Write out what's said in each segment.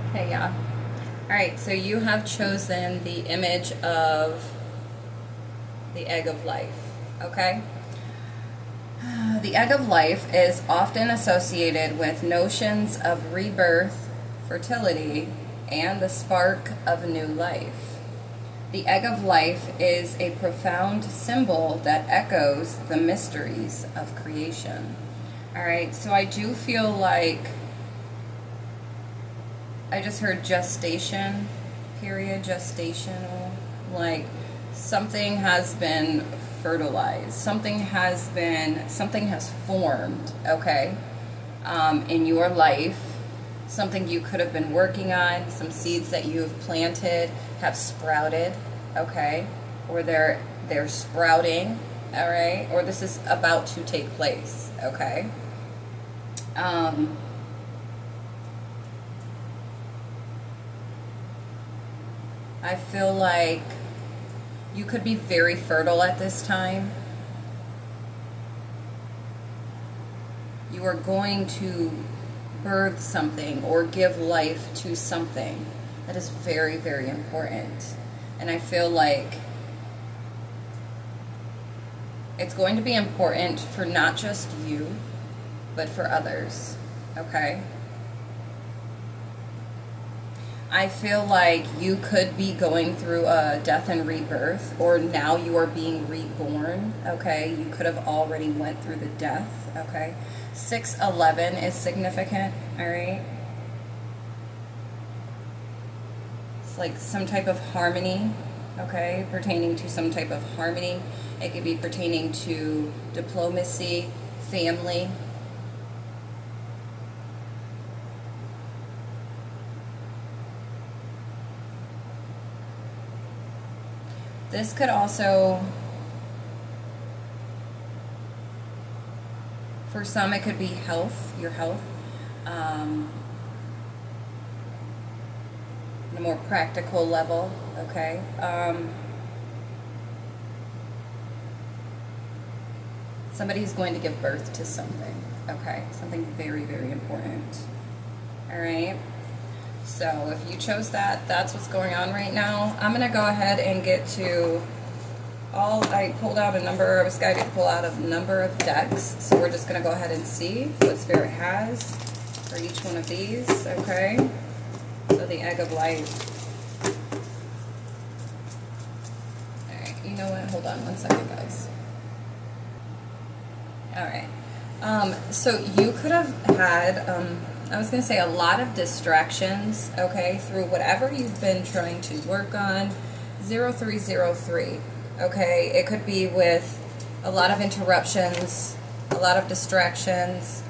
Okay, yeah. All right, so you have chosen the image of the egg of life, okay? The egg of life is often associated with notions of rebirth, fertility, and the spark of new life. The egg of life is a profound symbol that echoes the mysteries of creation. All right, so I do feel like I just heard gestation, period, gestational, like something has been fertilized, something has formed, okay, in your life, something you could have been working on, some seeds that you have planted have sprouted, okay, or they're sprouting, all right, or this is about to take place, okay. Um, I feel like you could be very fertile at this time. You are going to birth something or give life to something that is very, very important. And I feel like it's going to be important for not just you, but for others, okay? I feel like you could be going through a death and rebirth, or now you are being reborn, okay? You could have already went through the death, okay? 611 is significant, all right? It's like some type of harmony, okay? Pertaining to some type of harmony. It could be pertaining to diplomacy, family. This could also, for some, it could be health, your health, on a more practical level, okay? Somebody's going to give birth to something, okay? Something very, very important, all right? So if you chose that, that's what's going on right now. I'm going to go ahead and get to I pulled out a number, I was guided to pull out a number of decks. So we're just going to go ahead and see what Spirit has for each one of these, okay? So the egg of life. Alright, you know what? Hold on one second, guys. Alright. So you could have had, I was going to say, a lot of distractions, okay, through whatever you've been trying to work on. 0303, okay? It could be with a lot of interruptions, a lot of distractions,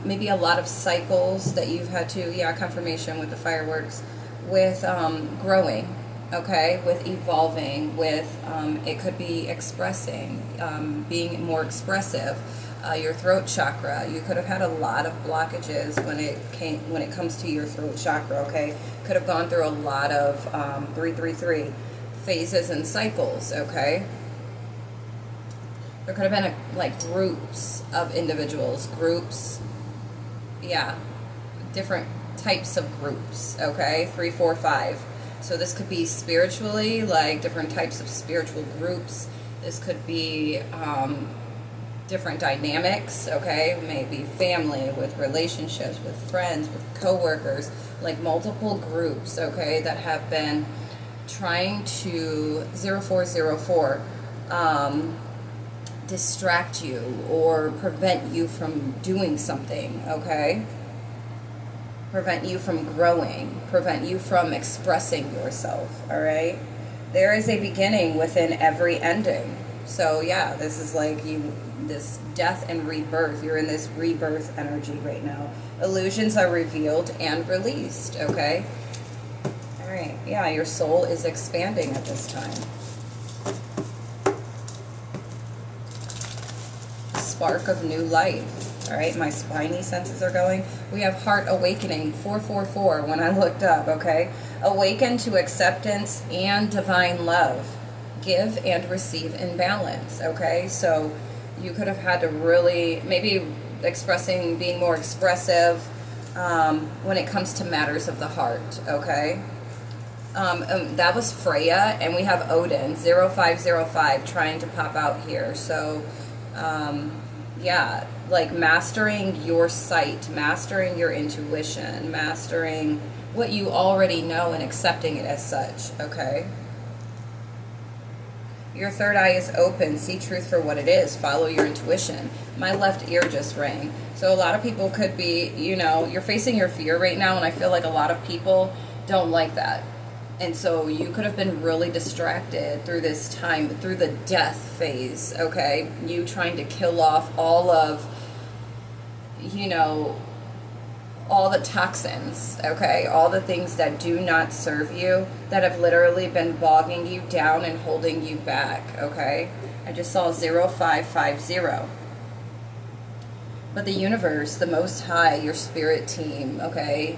maybe a lot of cycles that you've had to, yeah, confirmation with the fireworks, with growing, okay, with evolving, with, it could be expressing, being more expressive. Your throat chakra, you could have had a lot of blockages when it comes to your throat chakra, okay? Could have gone through a lot of 333 phases and cycles, okay? There could have been like groups of individuals, yeah, different types of groups, okay? 3, 4, 5. So this could be spiritually, like different types of spiritual groups. This could be different dynamics, okay? Maybe family, with relationships, with friends, with coworkers, like multiple groups, okay, that have been trying to 0404 distract you or prevent you from doing something, okay? Prevent you from growing, prevent you from expressing yourself, all right? There is a beginning within every ending. So yeah, this is like this death and rebirth. You're in this rebirth energy right now. Illusions are revealed and released, okay? All right, yeah, your soul is expanding at this time. Spark of new life. All right, my spiny senses are going. We have heart awakening, 444 when I looked up, okay? Awaken to acceptance and divine love. Give and receive in balance, okay? So you could have had to really, maybe being more expressive, when it comes to matters of the heart, okay? That was Freya, and we have Odin, 0505, trying to pop out here. So, yeah, like mastering your sight, mastering your intuition, mastering what you already know and accepting it as such, okay? Your third eye is open. See truth for what it is. Follow your intuition. My left ear just rang. So a lot of people could be, you know, you're facing your fear right now, and I feel like a lot of people don't like that. And so you could have been really distracted through this time, through the death phase, okay? You trying to kill off all of, you know, all the toxins, okay? All the things that do not serve you, that have literally been bogging you down and holding you back, okay? I just saw 0550. But the universe, the Most High, your spirit team, okay?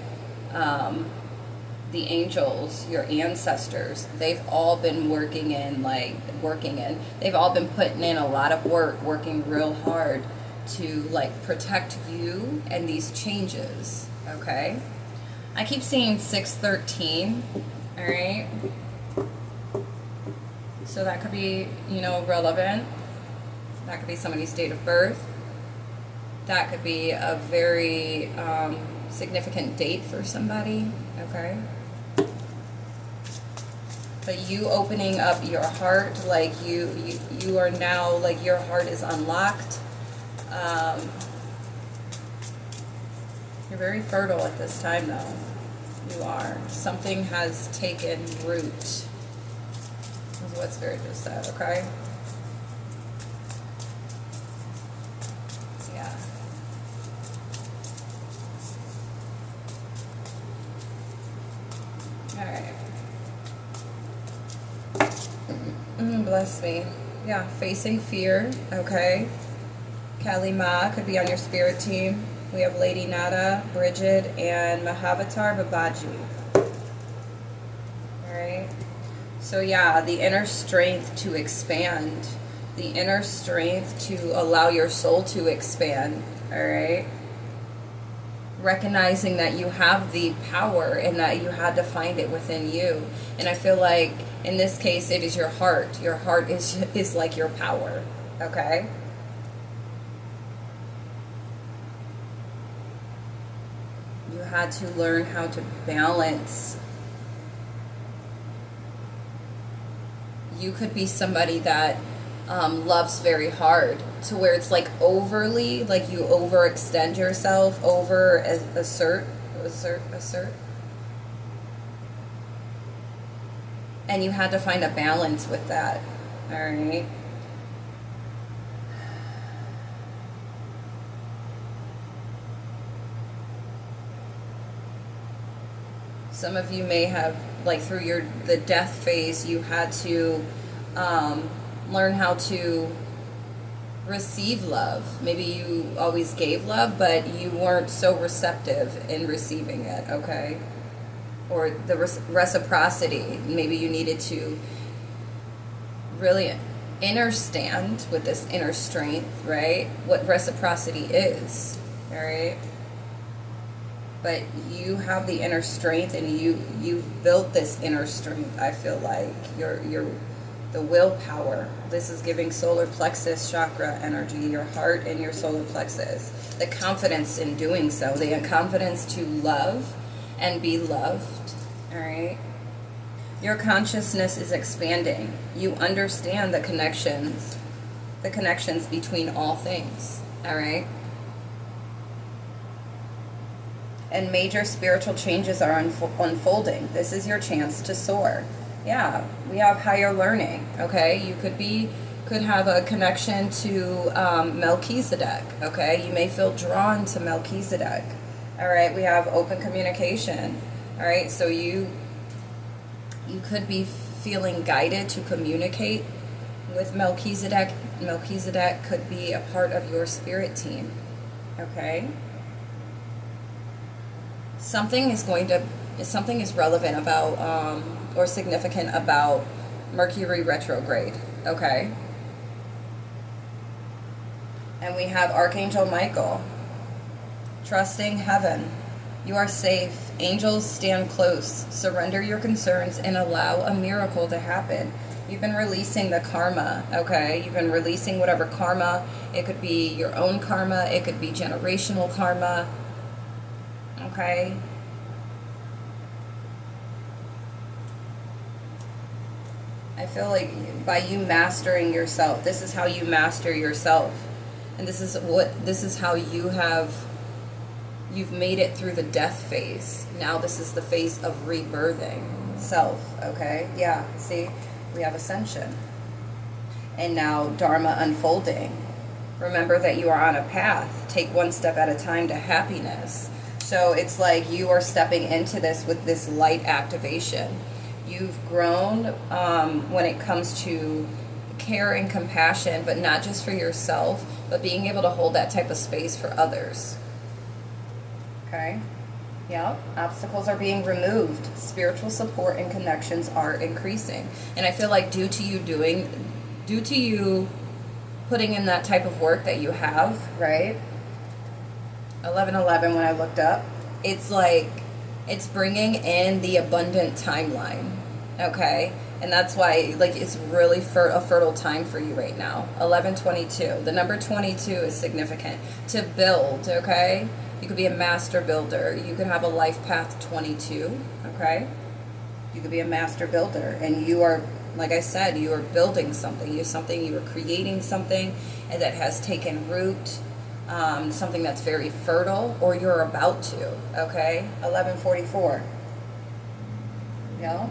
The angels, your ancestors, they've all been they've all been putting in a lot of work, working real hard to like protect you and these changes, okay? I keep seeing 613, all right? So that could be, you know, relevant. That could be somebody's date of birth. That could be a very significant date for somebody, okay? But you opening up your heart, like you are now, like your heart is unlocked. You're very fertile at this time, though. You are. Something has taken root. Is what Spirit just said, okay? Yeah. All right. Bless me. Yeah, facing fear, okay? Kali Ma could be on your spirit team. We have Lady Nada, Bridget, and Mahavatar Babaji. Alright? So yeah, the inner strength to expand. The inner strength to allow your soul to expand. Alright? Recognizing that you have the power and that you had to find it within you. And I feel like in this case it is your heart. Your heart is like your power. Okay? You had to learn how to balance. You could be somebody that loves very hard, to where it's like overly, like you overextend yourself, assert. And you had to find a balance with that. All right. Some of you may have, like through the death phase, you had to learn how to receive love. Maybe you always gave love, but you weren't so receptive in receiving it, okay? Or the reciprocity. Maybe you needed to really understand with this inner strength, right? What reciprocity is, all right? But you have the inner strength, and you've built this inner strength. I feel like the willpower. This is giving solar plexus chakra energy, your heart and your solar plexus. The confidence in doing so, the confidence to love and be loved. All right. Your consciousness is expanding. You understand the connections between all things. All right. And major spiritual changes are unfolding. This is your chance to soar. Yeah, we have higher learning, okay? You could have a connection to Melchizedek, okay? You may feel drawn to Melchizedek, all right? We have open communication, all right? So you could be feeling guided to communicate with Melchizedek. Melchizedek could be a part of your spirit team, okay? Something is relevant about or significant about Mercury retrograde, okay? And we have Archangel Michael, trusting heaven, You are safe. Angels stand close. Surrender your concerns and allow a miracle to happen. You've been releasing the karma, okay? You've been releasing whatever karma. It could be your own karma. It could be generational karma, okay? I feel like by you mastering yourself, this is how you master yourself. And this is how you've made it through the death phase. Now this is the phase of rebirthing self, okay? Yeah, see? We have ascension. And now Dharma unfolding. Remember that you are on a path. Take one step at a time to happiness. So it's like you are stepping into this with this light activation. You've grown when it comes to care and compassion, but not just for yourself, but being able to hold that type of space for others. Okay? Yeah, obstacles are being removed. Spiritual support and connections are increasing. And I feel like due to you putting in that type of work that you have, right? 1111 when I looked up, it's like it's bringing in the abundant timeline, okay? And that's why like it's really a fertile time for you right now. 1122. The number 22 is significant to build, okay? You could be a master builder. You could have a life path 22, okay? You could be a master builder. And you are, like I said, you are building something. You are creating something that has taken root, something that's very fertile, or you're about to, okay? 1144. Yeah?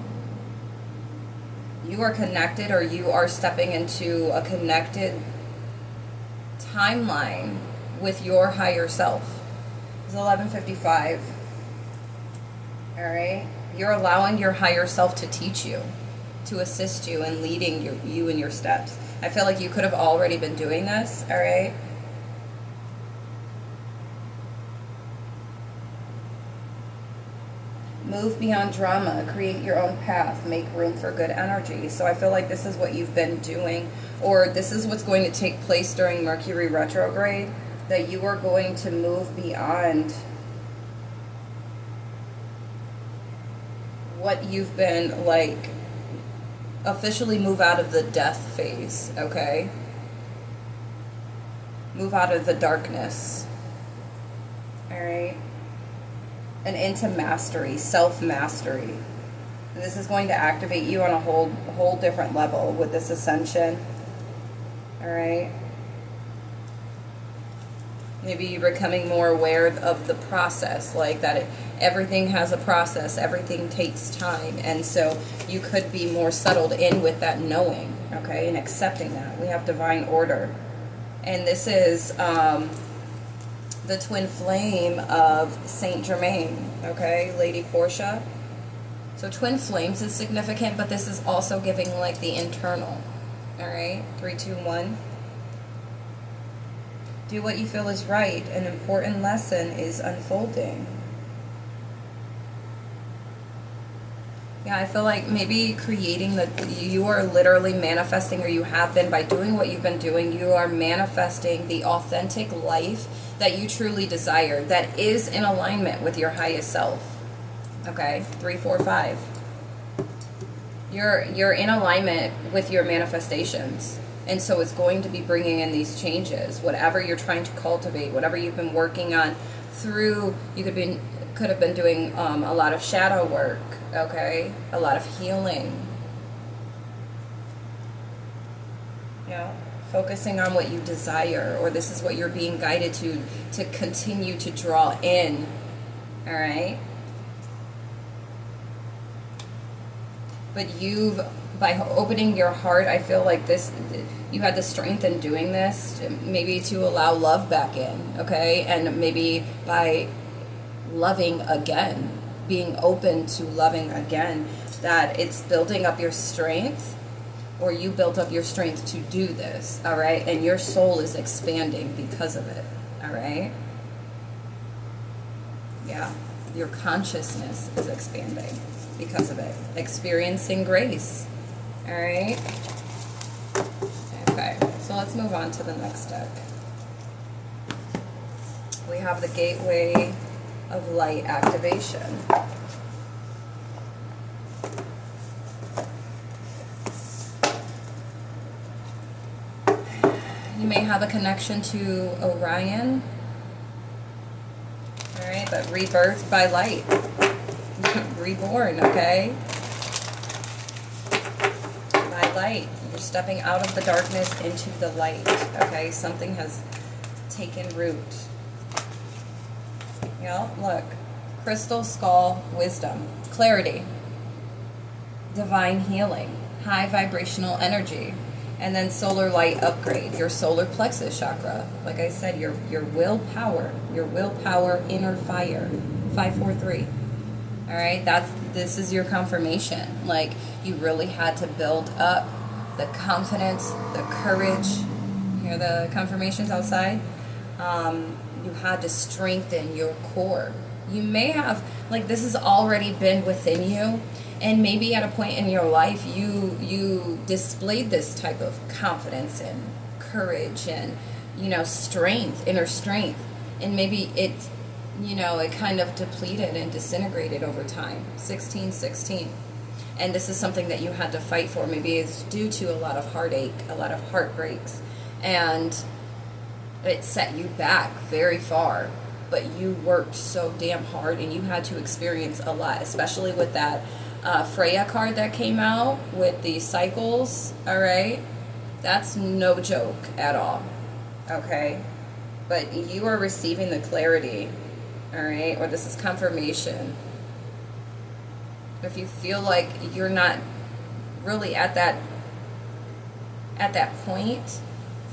You are connected, or you are stepping into a connected timeline with your higher self. It's 1155. All right? You're allowing your higher self to teach you, to assist you in leading you in your steps. I feel like you could have already been doing this, all right? Move beyond drama, create your own path, make room for good energy. So I feel like this is what you've been doing, or this is what's going to take place during Mercury retrograde, that you are going to move beyond what you've been like, officially move out of the death phase, okay? Move out of the darkness, all right? And into mastery, self-mastery. And this is going to activate you on a whole different level with this ascension, all right? Maybe you're becoming more aware of the process, like that everything has a process, everything takes time, and so you could be more settled in with that knowing, okay, and accepting that. We have divine order. And this is the twin flame of Saint Germain, okay, Lady Portia. So twin flames is significant, but this is also giving like the internal, all right, 321. Do what you feel is right. An important lesson is unfolding. Yeah, I feel like maybe creating you are literally manifesting, or you have been, by doing what you've been doing, you are manifesting the authentic life that you truly desire, that is in alignment with your highest self. Okay, 345. You're in alignment with your manifestations. And so it's going to be bringing in these changes. Whatever you're trying to cultivate, whatever you've been working on through, you could have been doing a lot of shadow work, okay? A lot of healing. Yeah. Focusing on what you desire, or this is what you're being guided to continue to draw in, all right? But by opening your heart, I feel like you had the strength in doing this, maybe to allow love back in, okay? And maybe by loving again, being open to loving again, that it's building up your strength, or you built up your strength to do this, all right? And your soul is expanding because of it, all right? Yeah, your consciousness is expanding because of it. Experiencing grace. All right. Okay, so let's move on to the next deck. We have the Gateway of light activation. You may have a connection to Orion. All right, but rebirth by light. Reborn, okay? By light. You're stepping out of the darkness into the light, okay? Something has taken root. You know, look. Crystal skull wisdom. Clarity. Divine healing. High vibrational energy. And then solar light upgrade, your solar plexus chakra. Like I said, your willpower, inner fire, 543. All right, this is your confirmation. Like, you really had to build up the confidence, the courage. You hear the confirmations outside? You had to strengthen your core. You may have, like, this has already been within you. And maybe at a point in your life, you displayed this type of confidence and courage and, you know, strength, inner strength. And maybe it kind of depleted and disintegrated over time. 1616. And this is something that you had to fight for. Maybe it's due to a lot of heartache, a lot of heartbreaks. And it set you back very far. But you worked so damn hard and you had to experience a lot, especially with that Freya card that came out with the cycles, all right? That's no joke at all, okay? But you are receiving the clarity, all right? Or this is confirmation. If you feel like you're not really at that point,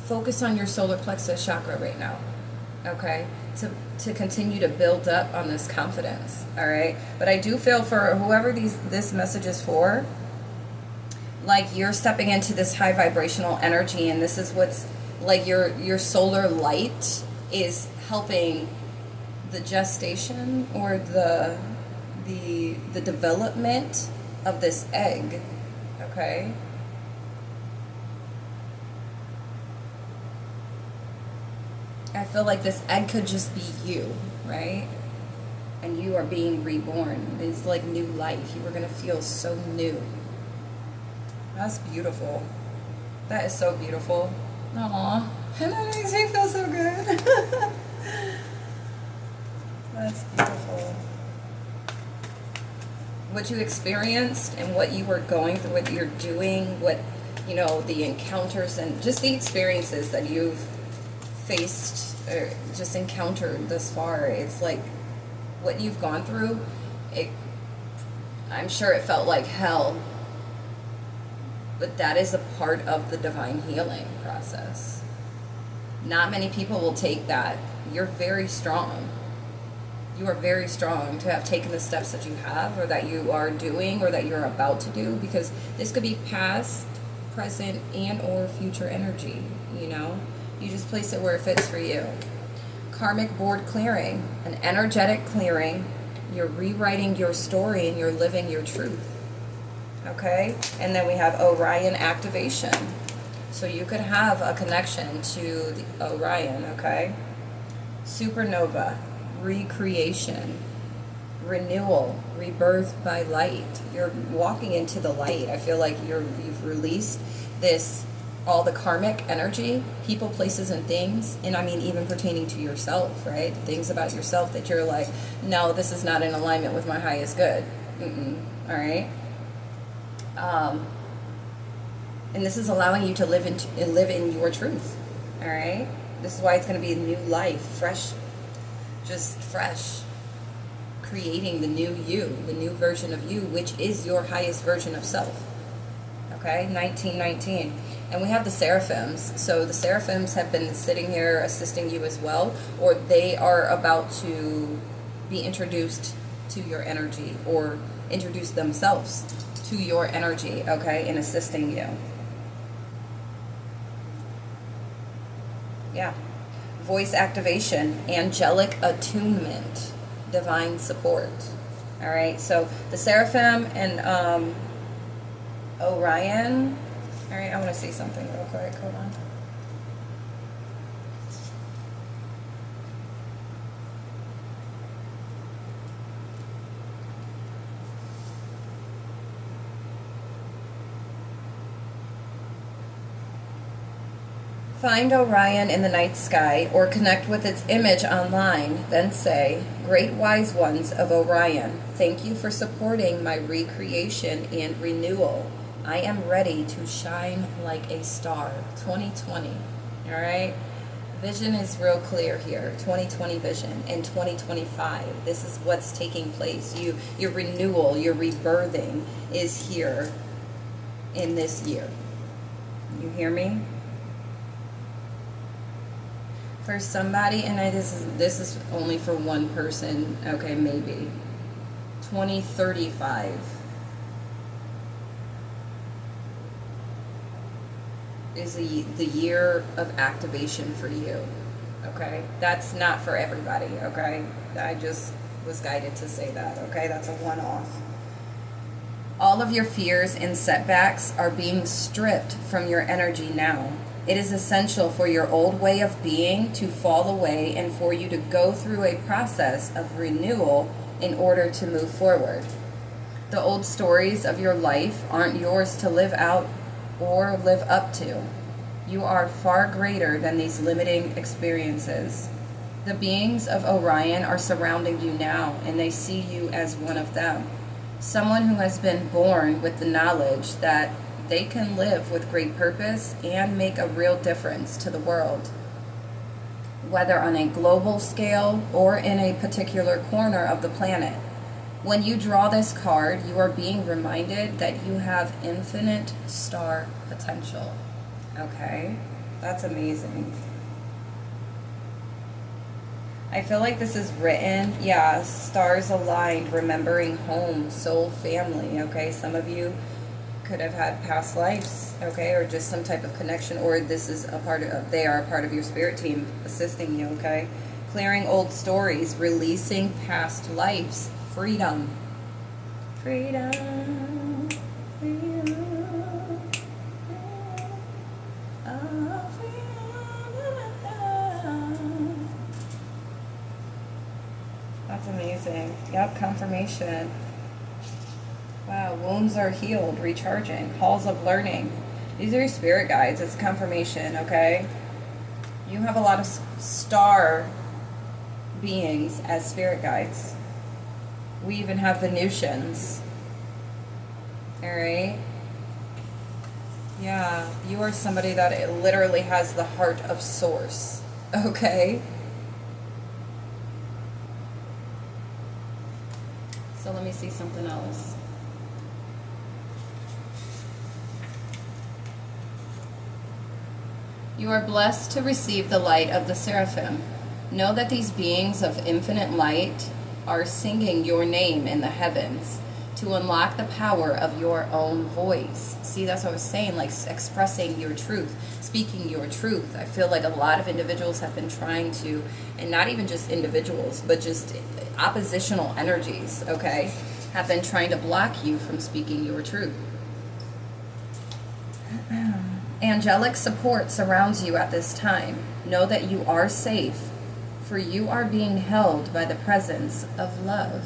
focus on your solar plexus chakra right now, okay? To continue to build up on this confidence, all right? But I do feel for whoever this message is for, like, you're stepping into this high vibrational energy, and this is what's, like, your solar light is helping the gestation or the development of this egg, okay? I feel like this egg could just be you, right? And you are being reborn. It's like new life. You are going to feel so new. That's beautiful. That is so beautiful. Aww. And that makes me feel so good. That's beautiful. What you experienced and what you were going through, what you're doing, what, you know, the encounters and just the experiences that you've faced or just encountered thus far, it's like what you've gone through, I'm sure it felt like hell, but that is a part of the divine healing process. Not many people will take that. You're very strong. You are very strong to have taken the steps that you have, or that you are doing, or that you're about to do, because this could be past, present, and or future energy, you know? You just place it where it fits for you. Karmic board clearing, an energetic clearing. You're rewriting your story and you're living your truth. Okay? And then we have Orion activation. So you could have a connection to the Orion, okay? Supernova, recreation, renewal, rebirth by light. You're walking into the light. I feel like you've released this, all the karmic energy, people, places, and things, and I mean even pertaining to yourself, right? Things about yourself that you're like, no, this is not in alignment with my highest good. All right? And this is allowing you to live in your truth, all right? This is why it's going to be a new life, fresh, just fresh, creating the new you, the new version of you, which is your highest version of self. Okay, 1919. And we have the seraphims. So the seraphims have been sitting here assisting you as well, or they are about to be introduced to your energy, or introduce themselves to your energy, okay, in assisting you. Yeah. Voice activation, angelic attunement, divine support. All right, so the seraphim and Orion. All right, I want to say something real quick. Hold on. Find Orion in the night sky or connect with its image online. Then say, Great wise ones of Orion, thank you for supporting my recreation and renewal. I am ready to shine like a star. 2020. All right? Vision is real clear here. 2020 vision. In 2025, this is what's taking place. Your renewal, your rebirthing is here in this year. You hear me? For somebody, and this is only for one person, okay, maybe. 2035 is the year of activation for you, okay? That's not for everybody, okay? I just was guided to say that, okay? That's a one-off. All of your fears and setbacks are being stripped from your energy now. It is essential for your old way of being to fall away and for you to go through a process of renewal in order to move forward. The old stories of your life aren't yours to live out or live up to. You are far greater than these limiting experiences. The beings of Orion are surrounding you now, and they see you as one of them. Someone who has been born with the knowledge that they can live with great purpose and make a real difference to the world, whether on a global scale or in a particular corner of the planet. When you draw this card, you are being reminded that you have infinite star potential. Okay? That's amazing. I feel like this is written, yeah, stars aligned, remembering home, soul, family, okay? Some of you could have had past lives, okay, or just some type of connection, or this is a part of, they are a part of your spirit team assisting you, okay? Clearing old stories, releasing past lives, freedom. Freedom. Freedom. Oh, freedom. That's amazing. Yep, confirmation. Wow, wounds are healed, recharging, halls of learning. These are your spirit guides. It's confirmation, okay? You have a lot of star beings as spirit guides. We even have Venusians. All right? Yeah, you are somebody that it literally has the heart of Source, okay? So let me see something else. You are blessed to receive the light of the seraphim. Know that these beings of infinite light are singing your name in the heavens to unlock the power of your own voice. See, that's what I was saying, like expressing your truth, speaking your truth. I feel like a lot of individuals have been trying to, and not even just individuals, but just oppositional energies, okay, have been trying to block you from speaking your truth. Angelic support surrounds you at this time. Know that you are safe, for you are being held by the presence of love.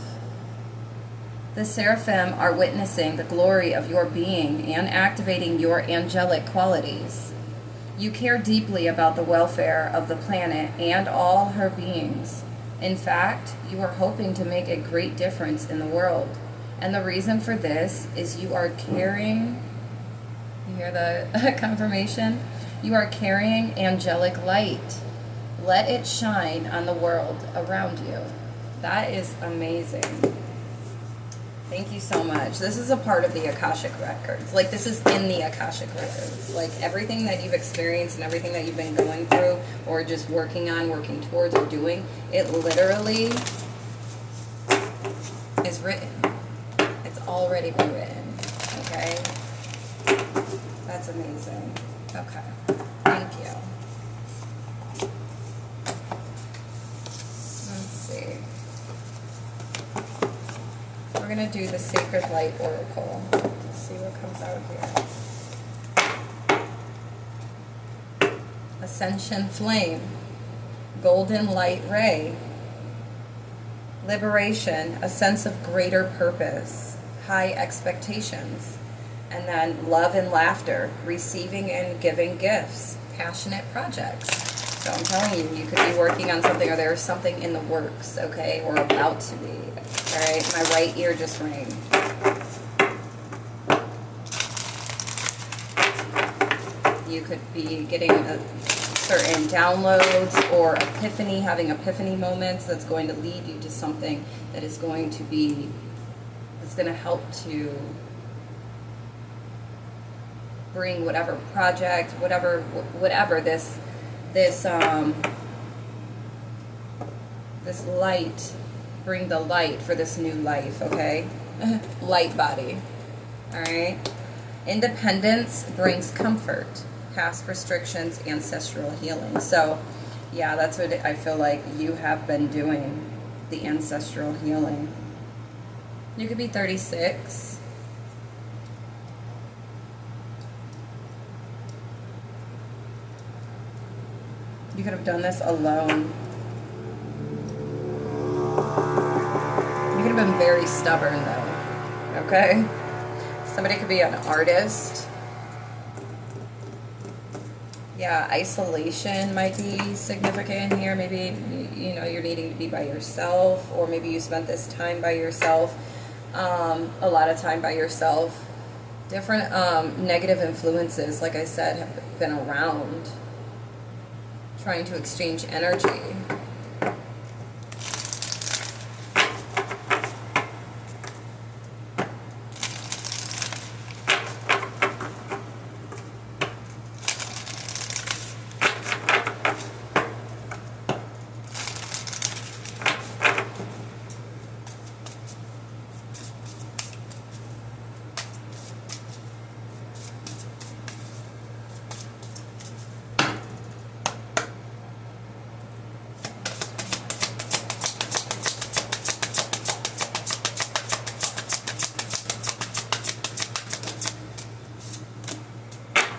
The seraphim are witnessing the glory of your being and activating your angelic qualities. You care deeply about the welfare of the planet and all her beings. In fact, you are hoping to make a great difference in the world. And the reason for this is you are carrying, you hear the confirmation? You are carrying angelic light. Let it shine on the world around you. That is amazing. Thank you so much. This is a part of the Akashic Records. Like, this is in the Akashic Records. Like, everything that you've experienced and everything that you've been going through or just working on, working towards, or doing, it literally is written. It's already been written. Okay? That's amazing. Okay. Thank you. Let's see. We're going to do the Sacred Light Oracle. Let's see what comes out here. Ascension Flame. Golden Light Ray. Liberation. A sense of greater purpose. High expectations. And then love and laughter. Receiving and giving gifts. passionate projects. So I'm telling you, you could be working on something, or there's something in the works, okay, or about to be. All right, my right ear just rang. You could be getting certain downloads or epiphany, having epiphany moments that's going to lead you to something that is going to be, that's going to help to bring whatever project, whatever this light, bring the light for this new life, okay? Light body, all right? Independence brings comfort, past restrictions, ancestral healing. So, yeah, that's what I feel like you have been doing, the ancestral healing. You could be 36. You could have done this alone. You could have been very stubborn, though, okay? Somebody could be an artist. Yeah, isolation might be significant here. Maybe, you know, you're needing to be by yourself, or maybe you spent this time by yourself, a lot of time by yourself. Different negative influences, like I said, have been around, trying to exchange energy.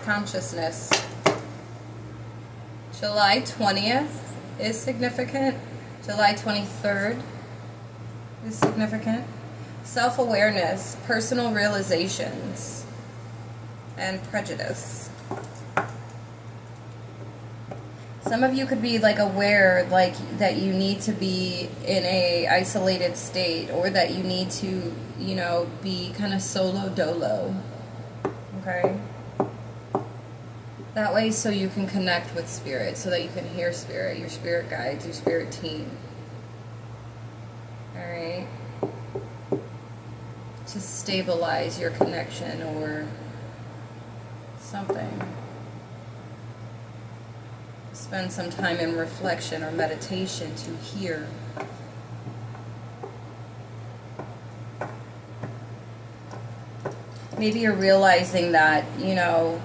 Consciousness. July 20th is significant. July 23rd is significant. Self-awareness, personal realizations, and prejudice. Some of you could be like aware, like that you need to be in a isolated state, or that you need to, you know, be kind of solo dolo. Okay? That way, so you can connect with spirit, so that you can hear spirit, your spirit guides, your spirit team. All right? To stabilize your connection or something. Spend some time in reflection or meditation to hear. Maybe you're realizing that, you know,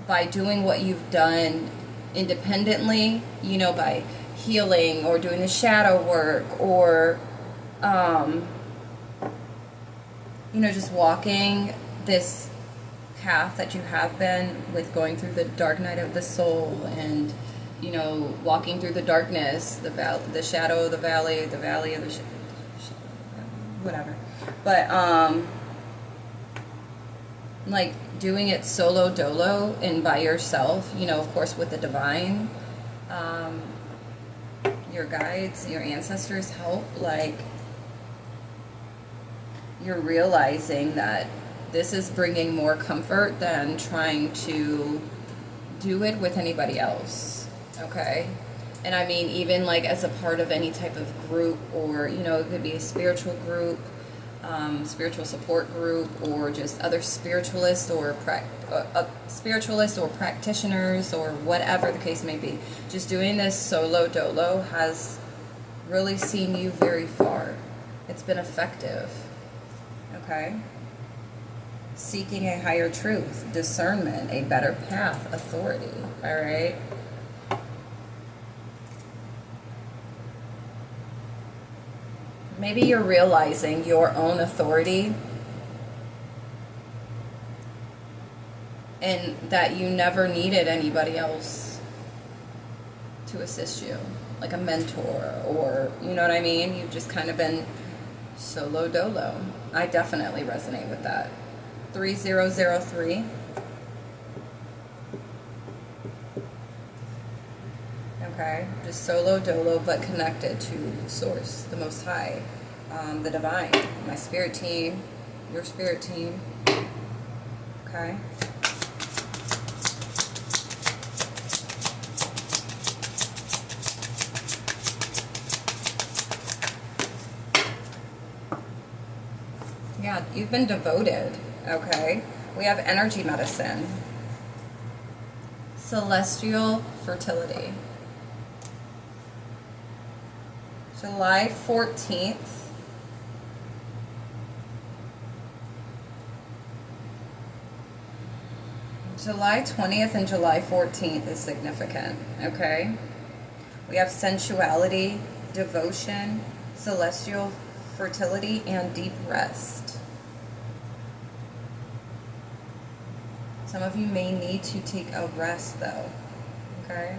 by doing what you've done independently, you know, by healing or doing the shadow work, or, you know, just walking this path that you have been with, going through the dark night of the soul, and, you know, walking through the darkness, the shadow of the valley of the whatever. But, like, doing it solo dolo and by yourself, you know, of course with the divine, your guides, your ancestors help, like, you're realizing that this is bringing more comfort than trying to do it with anybody else, okay? And I mean, even like as a part of any type of group, or, you know, it could be a spiritual group, spiritual support group, or just other spiritualists or practitioners, or whatever the case may be. Just doing this solo dolo has really seen you very far. It's been effective, okay? Seeking a higher truth, discernment, a better path, authority, all right? Maybe you're realizing your own authority, and that you never needed anybody else to assist you, like a mentor, or, you know what I mean? You've just kind of been solo dolo. I definitely resonate with that. 3003. Okay? Just solo dolo, but connected to Source, the Most High, the Divine, my spirit team, your spirit team. Okay? Yeah, you've been devoted. Okay? We have energy medicine. Celestial fertility. July 14th. July 20th and July 14th is significant, okay? We have sensuality, devotion, celestial fertility, and deep rest. Some of you may need to take a rest though, okay?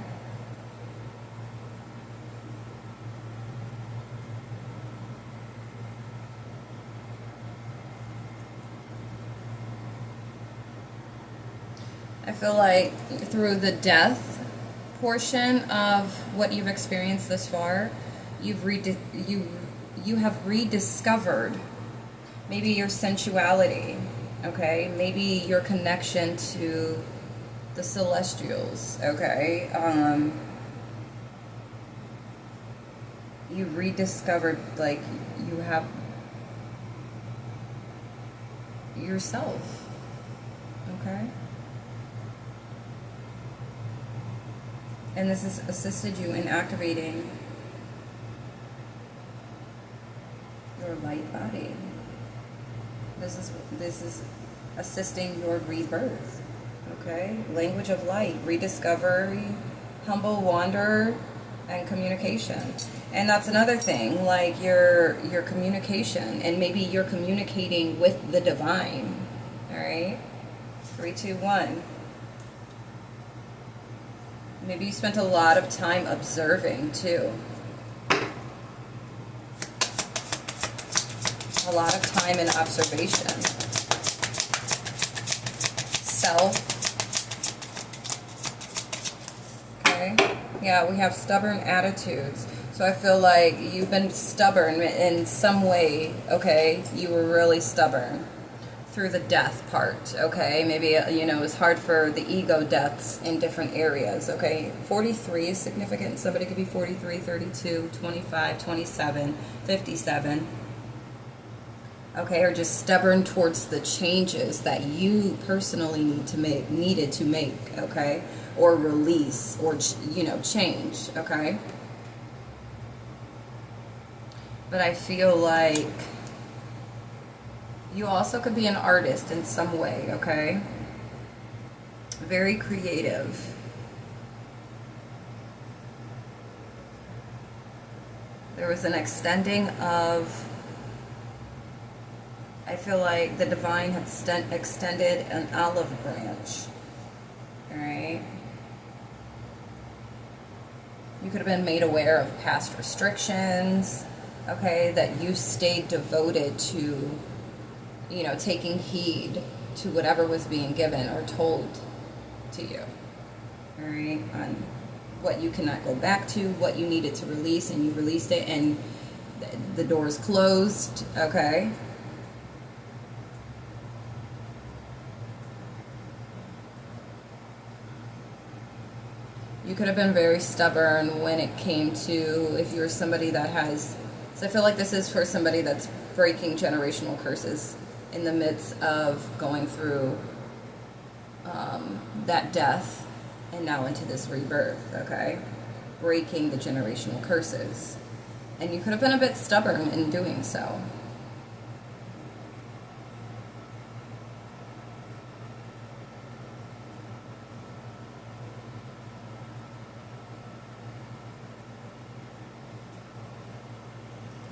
I feel like through the death portion of what you've experienced this far, you have rediscovered maybe your sensuality, okay? Maybe your connection to the celestials, okay? You rediscovered, like, you have yourself, okay? And this has assisted you in activating your light body. This is assisting your rebirth. Okay? Language of light, rediscovery, humble wanderer, and communication. And that's another thing, like your communication, and maybe you're communicating with the divine. All right? 3, 2, 1. Maybe you spent a lot of time observing too. A lot of time in observation. Self. Okay? Yeah, we have stubborn attitudes. So I feel like you've been stubborn in some way, okay? You were really stubborn through the death part, okay? Maybe, you know, it's hard for the ego deaths in different areas, okay? 43 is significant. Somebody could be 43, 32, 25, 27, 57. Okay, or just stubborn towards the changes that you personally needed to make, okay? Or release, or, you know, change, okay? But I feel like you also could be an artist in some way, okay? Very creative. There was an extending of, I feel like the divine had extended an olive branch, all right? You could have been made aware of past restrictions, okay, that you stayed devoted to, you know, taking heed to whatever was being given or told to you, all right, on what you cannot go back to, what you needed to release, and you released it, and the doors closed, okay? You could have been very stubborn when it came to, if you're somebody that has, so I feel like this is for somebody that's breaking generational curses in the midst of going through that death and now into this rebirth, okay? Breaking the generational curses. And you could have been a bit stubborn in doing so.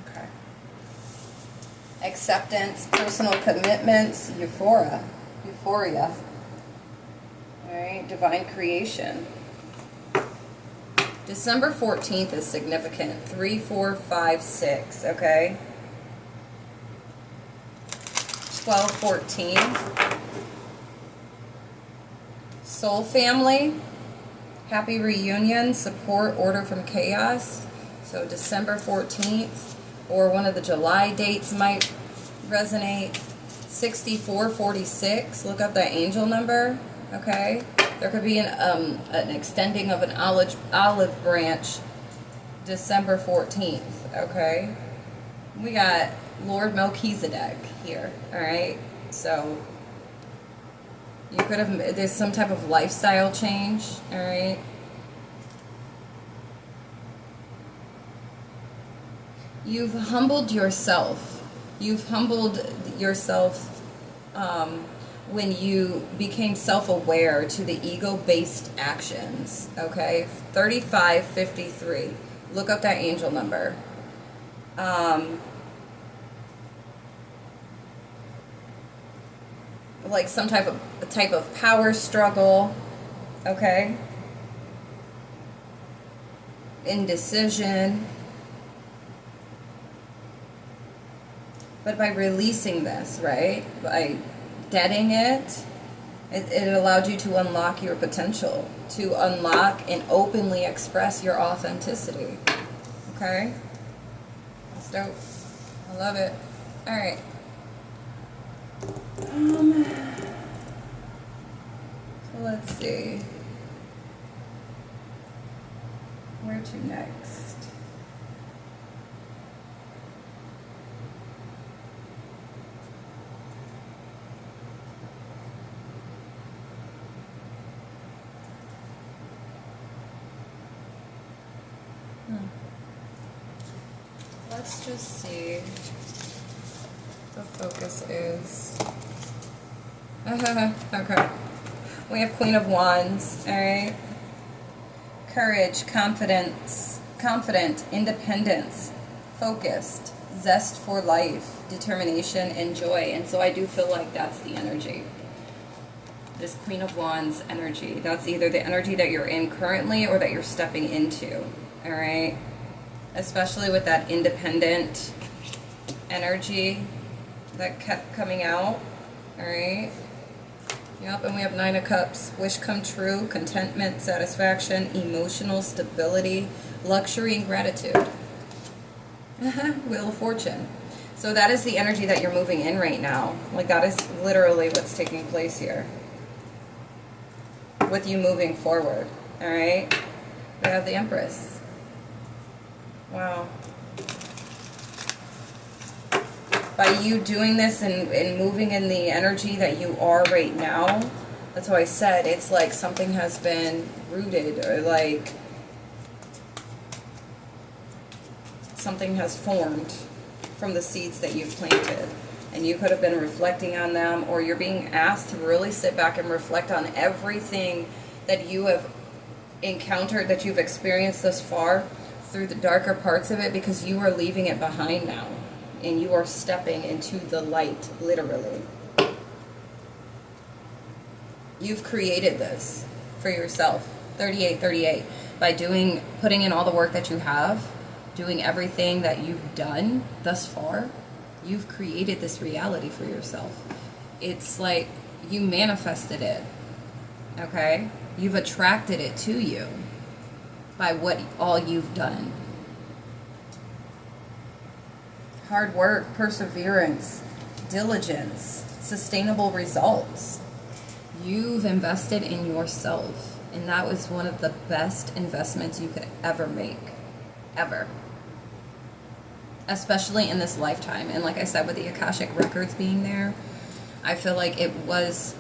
Okay. Acceptance, personal commitments, euphoria. All right, divine creation. December 14th is significant. 3, 4, 5, 6, okay? 12, 14. Soul family. Happy reunion, support, order from chaos. So December 14th, or one of the July dates might resonate. 6446, look up that angel number, okay? There could be an extending of an olive branch December 14th, okay? We got Lord Melchizedek here, all right? So you could have, there's some type of lifestyle change, all right? You've humbled yourself. You've humbled yourself when you became self-aware to the ego-based actions, okay? 3553. Look up that angel number. Like some type of power struggle, okay? Indecision. But by releasing this, right? By deading it, it allowed you to unlock your potential, to unlock and openly express your authenticity. Okay? That's dope. I love it. All right. So let's see. Where to next? Let's just see. The focus is. Okay. We have Queen of Wands, alright? Courage, confidence, confident, independence, focused, zest for life, determination, and joy. And so I do feel like that's the energy. This Queen of Wands energy. That's either the energy that you're in currently or that you're stepping into, alright? Especially with that independent energy that kept coming out. Alright. Yep, and we have Nine of Cups. Wish come true, contentment, satisfaction, emotional stability, luxury, and gratitude. Wheel of Fortune. So that is the energy that you're moving in right now. Like that is literally what's taking place here. With you moving forward. Alright. We have the Empress. Wow. By you doing this and moving in the energy that you are right now, that's why I said it's like something has been rooted, or like something has formed from the seeds that you've planted. And you could have been reflecting on them, or you're being asked to really sit back and reflect on everything that you have encountered, that you've experienced thus far, through the darker parts of it, because you are leaving it behind now and you are stepping into the light, literally. You've created this for yourself. 3838. By putting in all the work that you have, doing everything that you've done thus far, you've created this reality for yourself. It's like you manifested it, okay? You've attracted it to you by what all you've done. Hard work, perseverance, diligence, sustainable results. You've invested in yourself, and that was one of the best investments you could ever make. Ever. Especially in this lifetime. And like I said, with the Akashic Records being there, I feel like it was,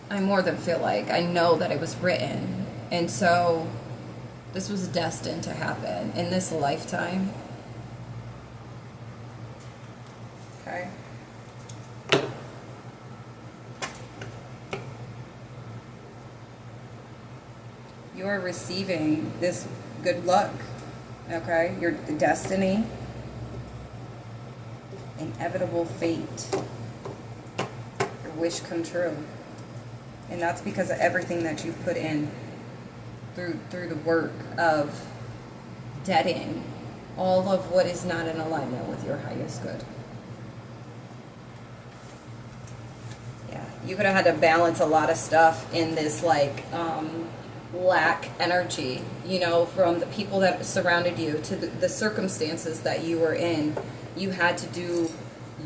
I more than feel like, I know that it was written. And so this was destined to happen in this lifetime. Okay. You are receiving this good luck. Okay? Your destiny. Inevitable fate. Your wish come true. And that's because of everything that you've put in through the work of deading all of what is not in alignment with your highest good. Yeah, you could have had to balance a lot of stuff in this, like, lack energy, you know, from the people that surrounded you to the circumstances that you were in. You had to do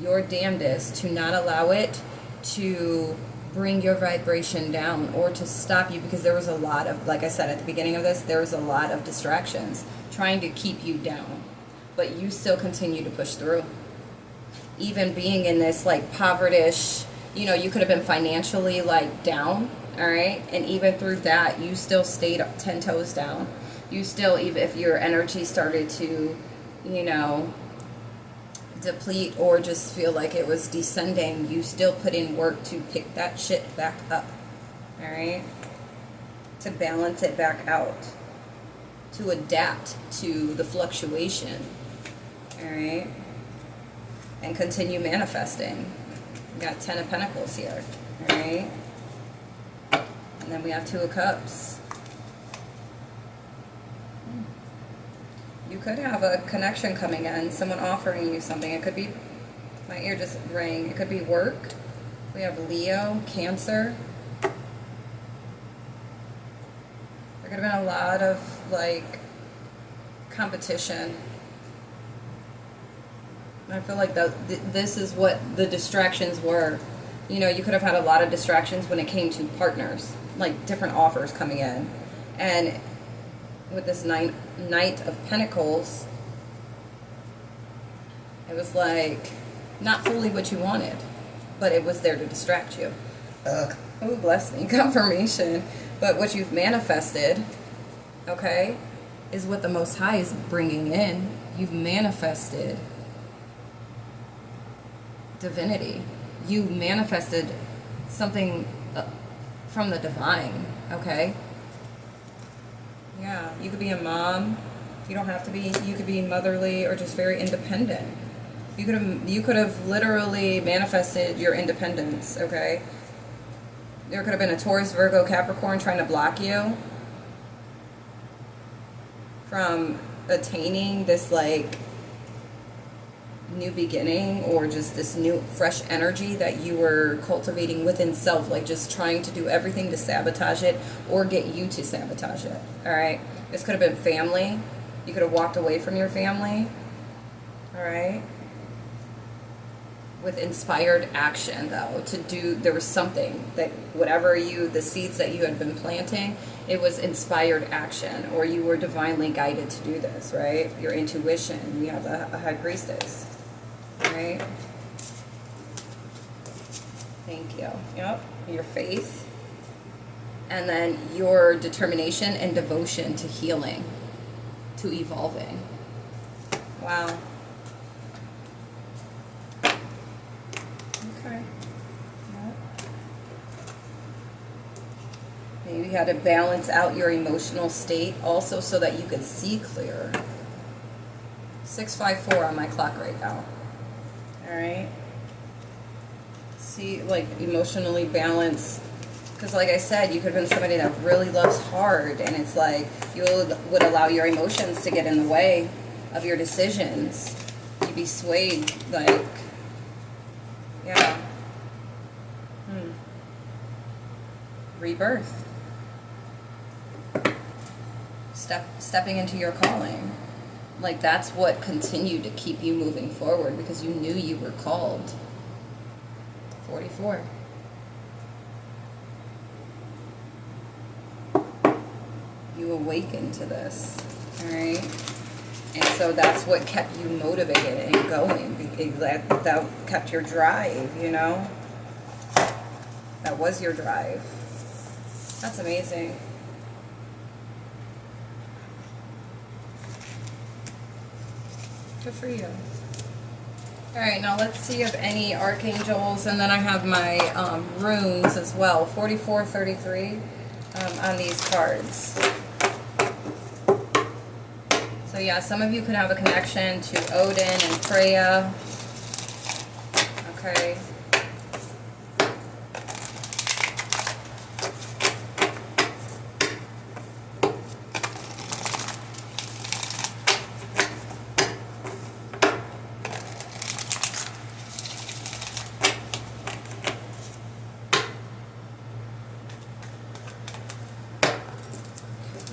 your damnedest to not allow it to bring your vibration down or to stop you, because there was a lot of, like I said at the beginning of this, there was a lot of distractions trying to keep you down, but you still continue to push through. Even being in this like povertish, you know, you could have been financially like down, all right, and even through that you still stayed 10 toes down. You still, even if your energy started to, you know, deplete or just feel like it was descending, you still put in work to pick that shit back up, all right, to balance it back out, to adapt to the fluctuation, all right, and continue manifesting. We got 10 of Pentacles here, all right, and then we have 2 of Cups. You could have a connection coming in, someone offering you something. It could be, my ear just rang, it could be work. We have Leo, Cancer. There could have been a lot of like competition. And I feel like this is what the distractions were. You know, you could have had a lot of distractions when it came to partners, like different offers coming in. And with this Knight of Pentacles, it was like not fully what you wanted, but it was there to distract you. Oh, bless me, confirmation. But what you've manifested, okay, is what the Most High is bringing in. You've manifested divinity. You manifested something from the divine, okay? Yeah, you could be a mom. You don't have to be. You could be motherly or just very independent. You could have literally manifested your independence, okay? There could have been a Taurus, Virgo, Capricorn trying to block you from attaining this like new beginning or just this new fresh energy that you were cultivating within self, like just trying to do everything to sabotage it or get you to sabotage it. All right, this could have been family. You could have walked away from your family, all right, with inspired action though, to do, there was something that whatever the seeds that you had been planting, it was inspired action, or you were divinely guided to do this, right? Your intuition. You have a High Priestess. Right? Thank you. Yep. Your faith. And then your determination and devotion to healing, to evolving. Wow. Okay. Yep. Maybe you had to balance out your emotional state also so that you could see clearer. 6:54 on my clock right now. All right. See, like emotionally balance, because like I said, you could have been somebody that really loves hard, and it's like you would allow your emotions to get in the way of your decisions. You'd be swayed, like, yeah. Rebirth. Stepping into your calling. Like that's what continued to keep you moving forward because you knew you were called. 44. You awakened to this, all right? And so that's what kept you motivated and going. That kept your drive, you know? That was your drive. That's amazing. Good for you. All right, now let's see if any archangels, and then I have my runes as well. 44, 33 on these cards. So yeah, some of you could have a connection to Odin and Freya. Okay.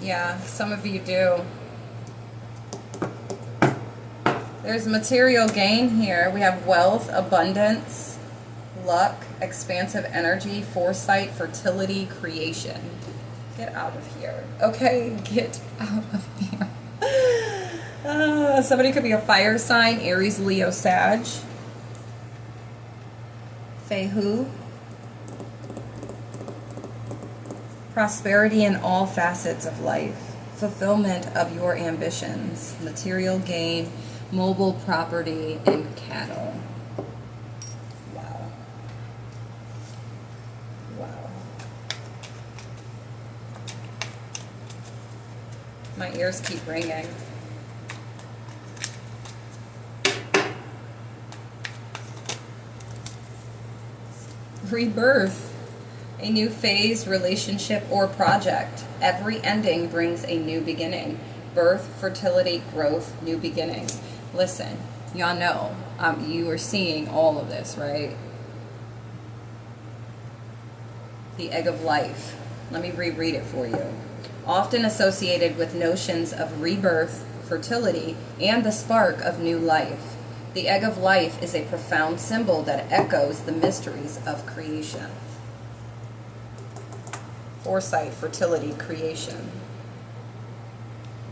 Yeah, some of you do. There's material gain here. We have wealth, abundance, luck, expansive energy, foresight, fertility, creation. Get out of here. Okay, get out of here. Somebody could be a fire sign, Aries, Leo, Sag. Fehu. Prosperity in all facets of life. Fulfillment of your ambitions. Material gain, mobile property, and cattle. Wow. Wow. My ears keep ringing. Rebirth. A new phase, relationship, or project. Every ending brings a new beginning. Birth, fertility, growth, new beginnings. Listen, y'all know you are seeing all of this, right? The egg of life. Let me reread it for you. Often associated with notions of rebirth, fertility, and the spark of new life. The egg of life is a profound symbol that echoes the mysteries of creation. Foresight, fertility, creation.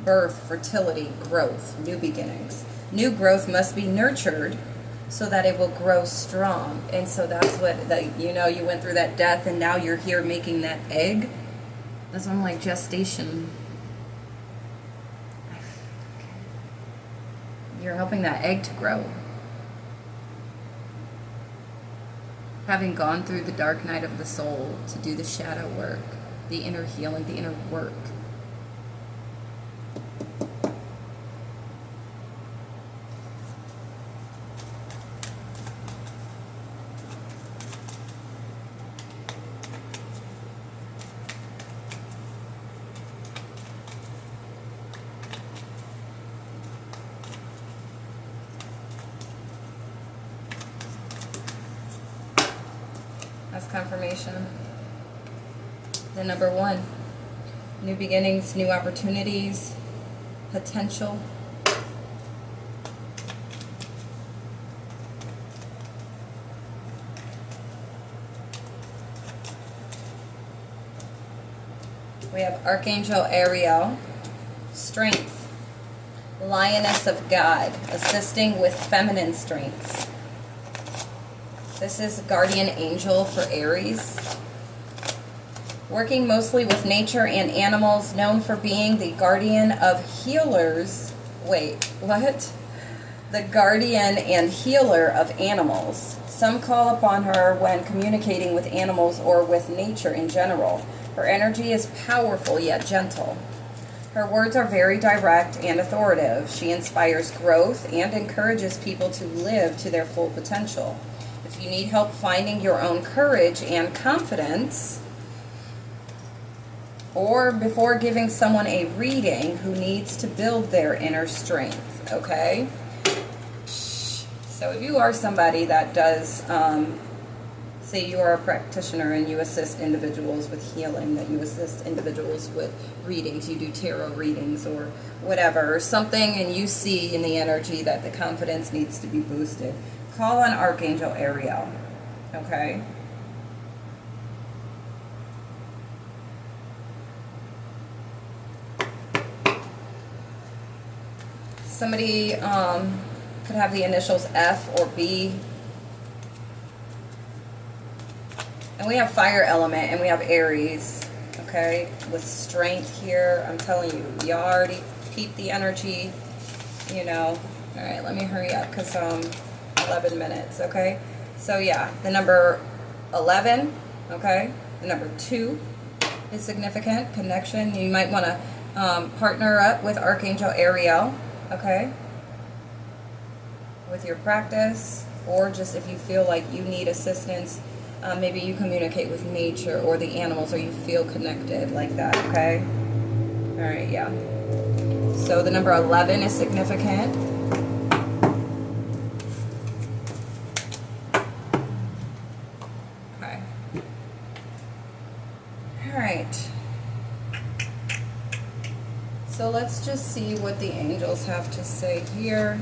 Birth, fertility, growth, new beginnings. New growth must be nurtured so that it will grow strong. And so that's what, you went through that death and now you're here making that egg. That's why I'm like gestation. You're helping that egg to grow. Having gone through the dark night of the soul to do the shadow work, the inner healing, the inner work. That's confirmation. The number 1, new beginnings, new opportunities, potential. We have Archangel Ariel, strength, lioness of God, assisting with feminine strengths. This is guardian angel for Aries. Working mostly with nature and animals, known for being the guardian of healers. Wait, what? The guardian and healer of animals. Some call upon her when communicating with animals or with nature in general. Her energy is powerful yet gentle. Her words are very direct and authoritative. She inspires growth and encourages people to live to their full potential. If you need help finding your own courage and confidence, or before giving someone a reading who needs to build their inner strength, okay? So if you are somebody that does, say you are a practitioner and you assist individuals with healing, that you assist individuals with readings, you do tarot readings or whatever, or something, and you see in the energy that the confidence needs to be boosted, call on Archangel Ariel, okay? Somebody could have the initials F or B. And we have fire element and we have Aries, okay? With strength here, I'm telling you, you already peeped the energy, you know. All right, let me hurry up because 11 minutes, okay? So yeah, the number 11, okay? The number 2 is significant, connection. You might want to partner up with Archangel Ariel, okay? With your practice, or just if you feel like you need assistance, maybe you communicate with nature or the animals, or you feel connected like that, okay? All right, yeah. So the number 11 is significant. Okay. All right. So let's just see what the angels have to say here.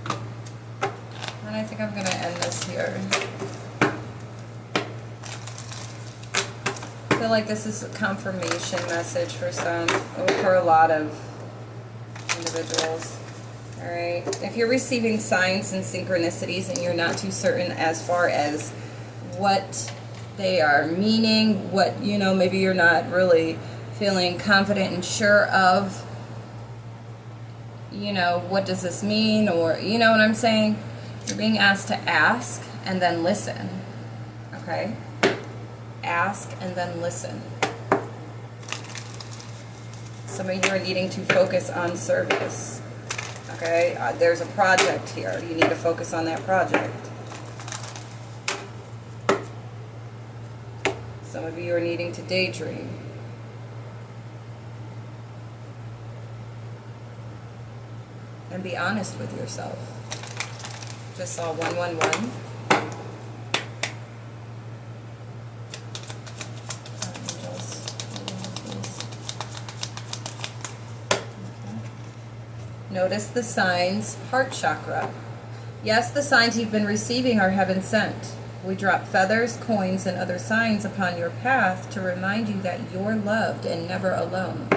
And I think I'm going to end this here. I feel like this is a confirmation message for some, or for a lot of individuals. All right. If you're receiving signs and synchronicities and you're not too certain as far as what they are meaning, what, you know, maybe you're not really feeling confident and sure of, you know, what does this mean, or, you know what I'm saying? You're being asked to ask and then listen. Okay? Ask and then listen. Some of you are needing to focus on service. Okay? There's a project here. You need to focus on that project. Some of you are needing to daydream. And be honest with yourself. Just saw 111. Notice the signs, heart chakra. Yes, the signs you've been receiving are heaven sent. We drop feathers, coins, and other signs upon your path to remind you that you're loved and never alone.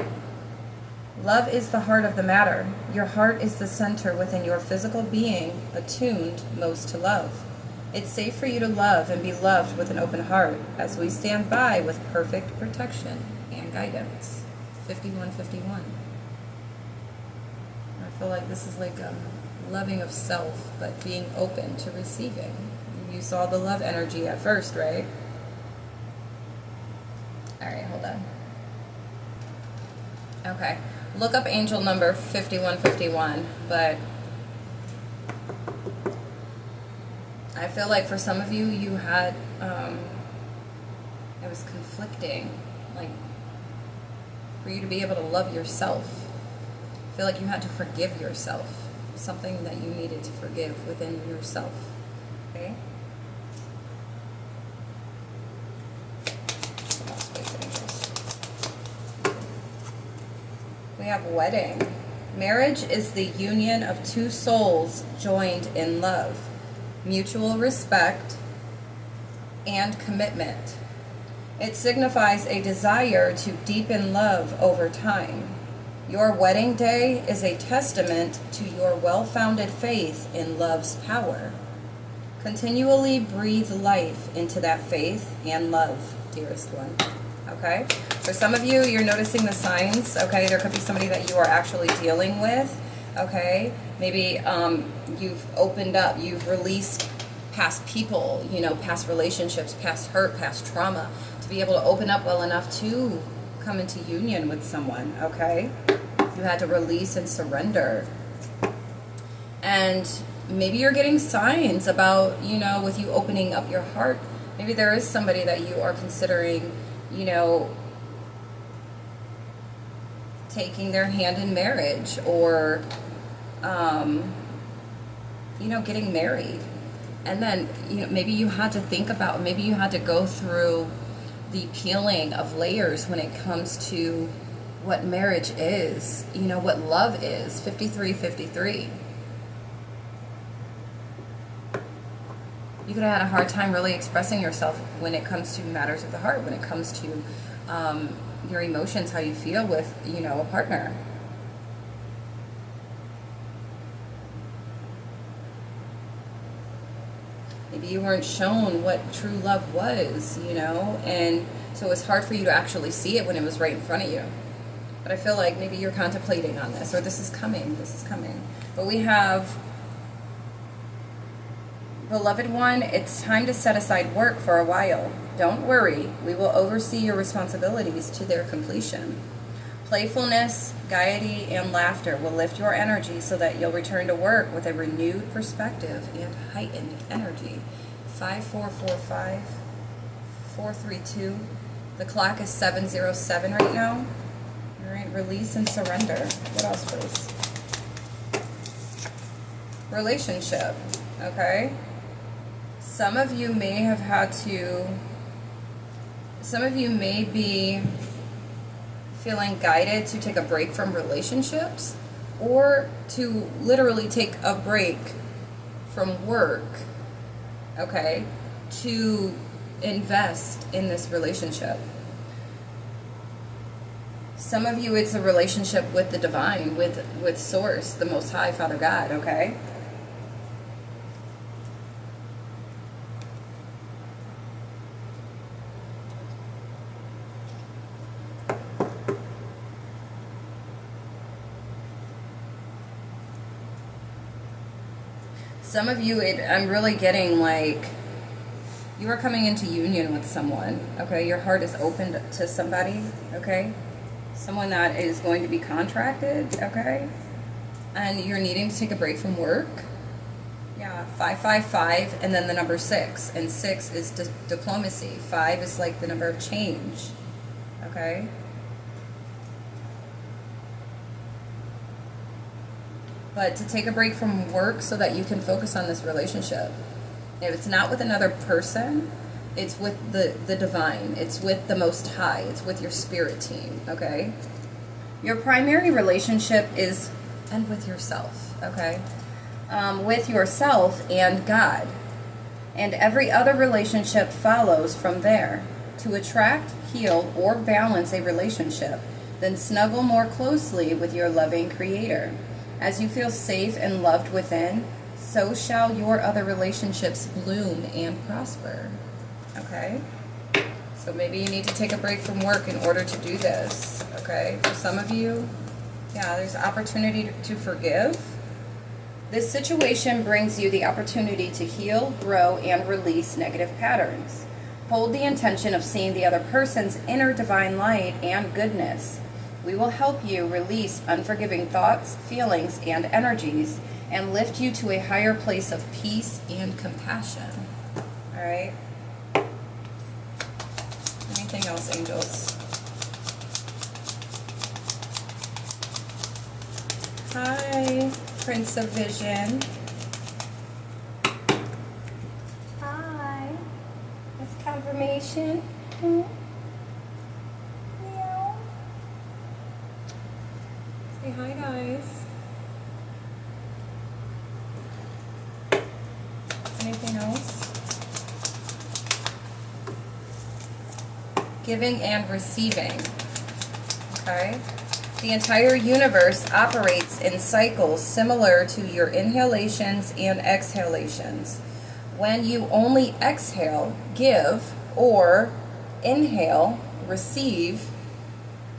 Love is the heart of the matter. Your heart is the center within your physical being, attuned most to love. It's safe for you to love and be loved with an open heart as we stand by with perfect protection and guidance. 5151. I feel like this is like loving of self, but being open to receiving. You saw the love energy at first, right? All right, hold on. Okay, look up angel number 5151, but I feel like for some of you, you had, it was conflicting, like for you to be able to love yourself. I feel like you had to forgive yourself, something that you needed to forgive within yourself, okay? We have wedding. Marriage is the union of two souls joined in love, mutual respect, and commitment. It signifies a desire to deepen love over time. Your wedding day is a testament to your well-founded faith in love's power. Continually breathe life into that faith and love, dearest one. Okay? For some of you, you're noticing the signs. Okay? There could be somebody that you are actually dealing with. Okay? Maybe you've opened up, you've released past people, you know, past relationships, past hurt, past trauma, to be able to open up well enough to come into union with someone. Okay? You had to release and surrender. And maybe you're getting signs about, you know, with you opening up your heart. Maybe there is somebody that you are considering, you know, taking their hand in marriage, or, you know, getting married. And then, you know, maybe you had to think about, maybe you had to go through the peeling of layers when it comes to what marriage is, you know, what love is. 5353. You could have had a hard time really expressing yourself when it comes to matters of the heart, when it comes to your emotions, how you feel with, you know, a partner. Maybe you weren't shown what true love was, you know, and so it was hard for you to actually see it when it was right in front of you. But I feel like maybe you're contemplating on this, or this is coming. But we have, beloved one, it's time to set aside work for a while. Don't worry, we will oversee your responsibilities to their completion. Playfulness, gaiety, and laughter will lift your energy so that you'll return to work with a renewed perspective and heightened energy. 5445, 432. The clock is 7:07 right now. All right, release and surrender. What else, please? Relationship, okay? Some of you may have had to, some of you may be feeling guided to take a break from relationships, or to literally take a break from work, okay, to invest in this relationship. Some of you, it's a relationship with the divine, with Source, the Most High, Father God, okay? Some of you, I'm really getting like you are coming into union with someone, okay? Your heart is open to somebody, okay? Someone that is going to be contracted, okay? And you're needing to take a break from work. Yeah, 555 and then the number 6. And 6 is diplomacy. 5 is like the number of change, okay? But to take a break from work so that you can focus on this relationship. If it's not with another person, it's with the divine. It's with the Most High. It's with your spirit team, okay? Your primary relationship is, and with yourself, okay? With yourself and God. And every other relationship follows from there. To attract, heal, or balance a relationship, then snuggle more closely with your loving Creator. As you feel safe and loved within, so shall your other relationships bloom and prosper. Okay? So maybe you need to take a break from work in order to do this. Okay? For some of you, yeah, there's opportunity to forgive. This situation brings you the opportunity to heal, grow, and release negative patterns. Hold the intention of seeing the other person's inner divine light and goodness. We will help you release unforgiving thoughts, feelings, and energies, and lift you to a higher place of peace and compassion. All right? Anything else, angels? Hi, Prince of Vision. Hi. It's confirmation. Meow. Say hi, guys. Anything else? Giving and receiving. Okay? The entire universe operates in cycles similar to your inhalations and exhalations. When you only exhale, give, or inhale, receive,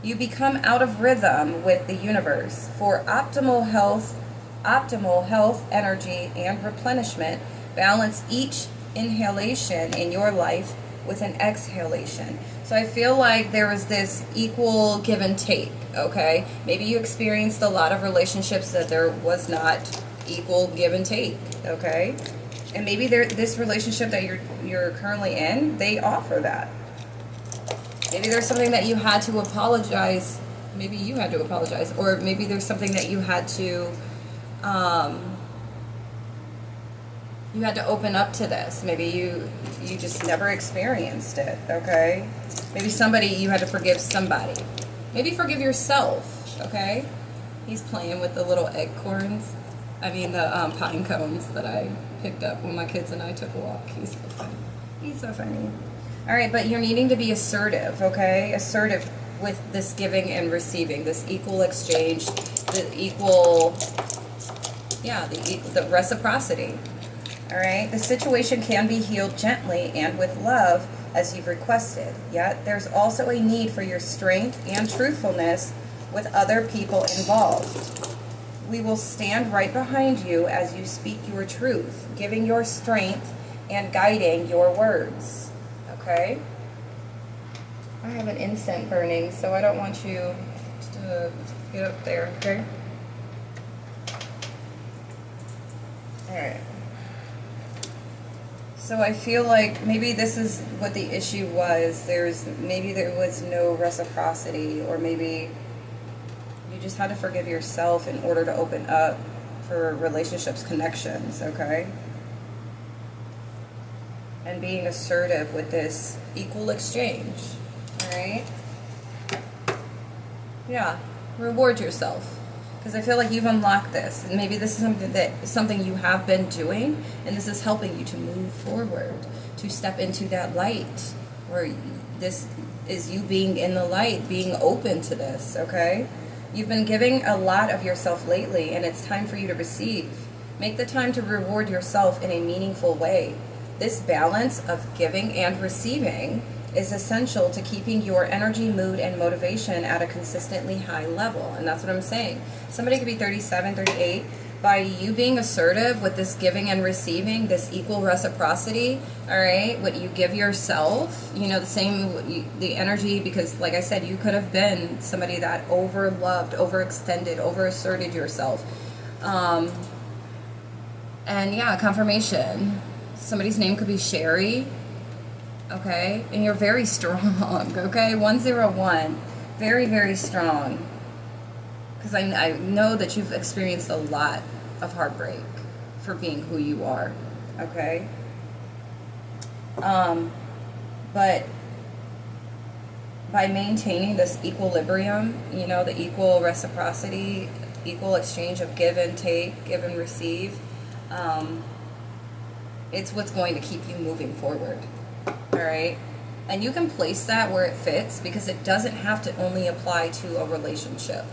you become out of rhythm with the universe. For optimal health, energy, and replenishment, balance each inhalation in your life with an exhalation. So I feel like there was this equal give and take, okay? Maybe you experienced a lot of relationships that there was not equal give and take, okay? And maybe this relationship that you're currently in, they offer that. Maybe there's something that you had to apologize. Maybe you had to apologize. Or maybe there's something that you had to open up to this. Maybe you just never experienced it, okay? Maybe you had to forgive somebody. Maybe forgive yourself, okay? He's playing with the little acorns. The pine cones that I picked up when my kids and I took a walk. He's so funny. He's so funny. All right, but you're needing to be assertive, okay? Assertive with this giving and receiving, this equal exchange, the reciprocity. All right, the situation can be healed gently and with love as you've requested. Yet there's also a need for your strength and truthfulness with other people involved. We will stand right behind you as you speak your truth, giving your strength and guiding your words. Okay? I have an incense burning, so I don't want you to get up there, okay? Alright. So I feel like maybe this is what the issue was. Maybe there was no reciprocity, or maybe you just had to forgive yourself in order to open up for relationships, connections, okay? And being assertive with this equal exchange, all right? Yeah, reward yourself. Because I feel like you've unlocked this. And maybe this is something you have been doing, and this is helping you to move forward, to step into that light. Where this is you being in the light, being open to this, okay? You've been giving a lot of yourself lately, and it's time for you to receive. Make the time to reward yourself in a meaningful way. This balance of giving and receiving is essential to keeping your energy, mood, and motivation at a consistently high level. And that's what I'm saying. Somebody could be 37, 38. By you being assertive with this giving and receiving, this equal reciprocity, all right, what you give yourself, you know, the same, the energy, because like I said, you could have been somebody that overloved, overextended, overasserted yourself. And yeah, confirmation. Somebody's name could be Sherry. Okay, and you're very strong, okay? 101, very, very strong. Because I know that you've experienced a lot of heartbreak for being who you are, okay? But by maintaining this equilibrium, you know, the equal reciprocity, equal exchange of give and take, give and receive, it's what's going to keep you moving forward. All right, and you can place that where it fits, because it doesn't have to only apply to a relationship,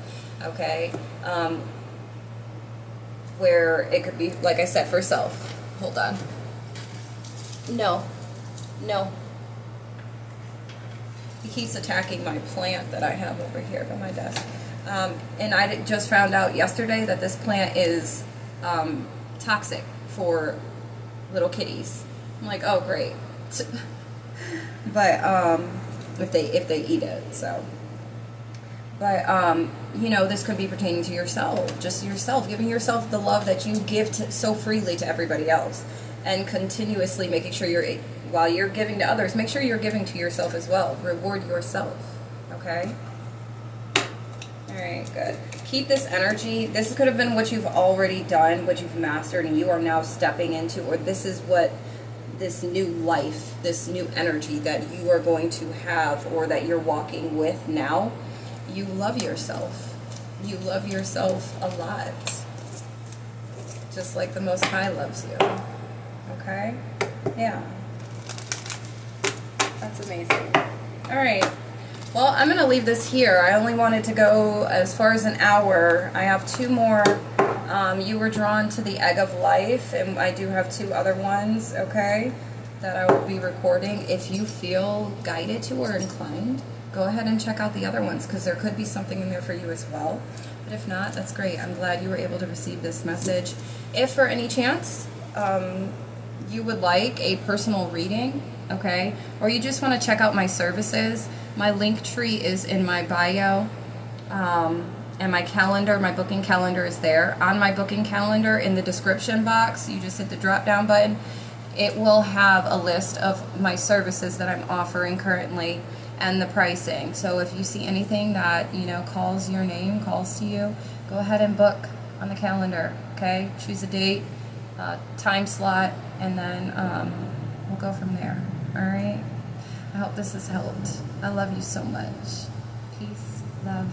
okay? Where it could be, like I said, for self. Hold on. No. He keeps attacking my plant that I have over here by my desk. And I just found out yesterday that this plant is toxic for little kitties. I'm like, oh, great. But if they eat it, so. But you know, this could be pertaining to yourself, just yourself, giving yourself the love that you give so freely to everybody else, and continuously making sure while you're giving to others, make sure you're giving to yourself as well. Reward yourself, okay? All right, good. Keep this energy. This could have been what you've already done, what you've mastered, and you are now stepping into, or this is what this new life, this new energy that you are going to have, or that you're walking with now. You love yourself. You love yourself a lot. Just like the Most High loves you. Okay? Yeah. That's amazing. All right. Well, I'm going to leave this here. I only wanted to go as far as an hour. I have two more. You were drawn to the Egg of Life, and I do have two other ones, okay, that I will be recording. If you feel guided to or inclined, go ahead and check out the other ones, because there could be something in there for you as well. But if not, that's great. I'm glad you were able to receive this message. If for any chance you would like a personal reading, okay, or you just want to check out my services, my Linktree is in my bio, and my calendar, my booking calendar is there. On my booking calendar, in the description box, you just hit the drop down button. It will have a list of my services that I'm offering currently and the pricing. So if you see anything that, you know, calls your name, calls to you, go ahead and book on the calendar, okay? Choose a date, time slot, and then we'll go from there, all right? I hope this has helped. I love you so much. Peace, love.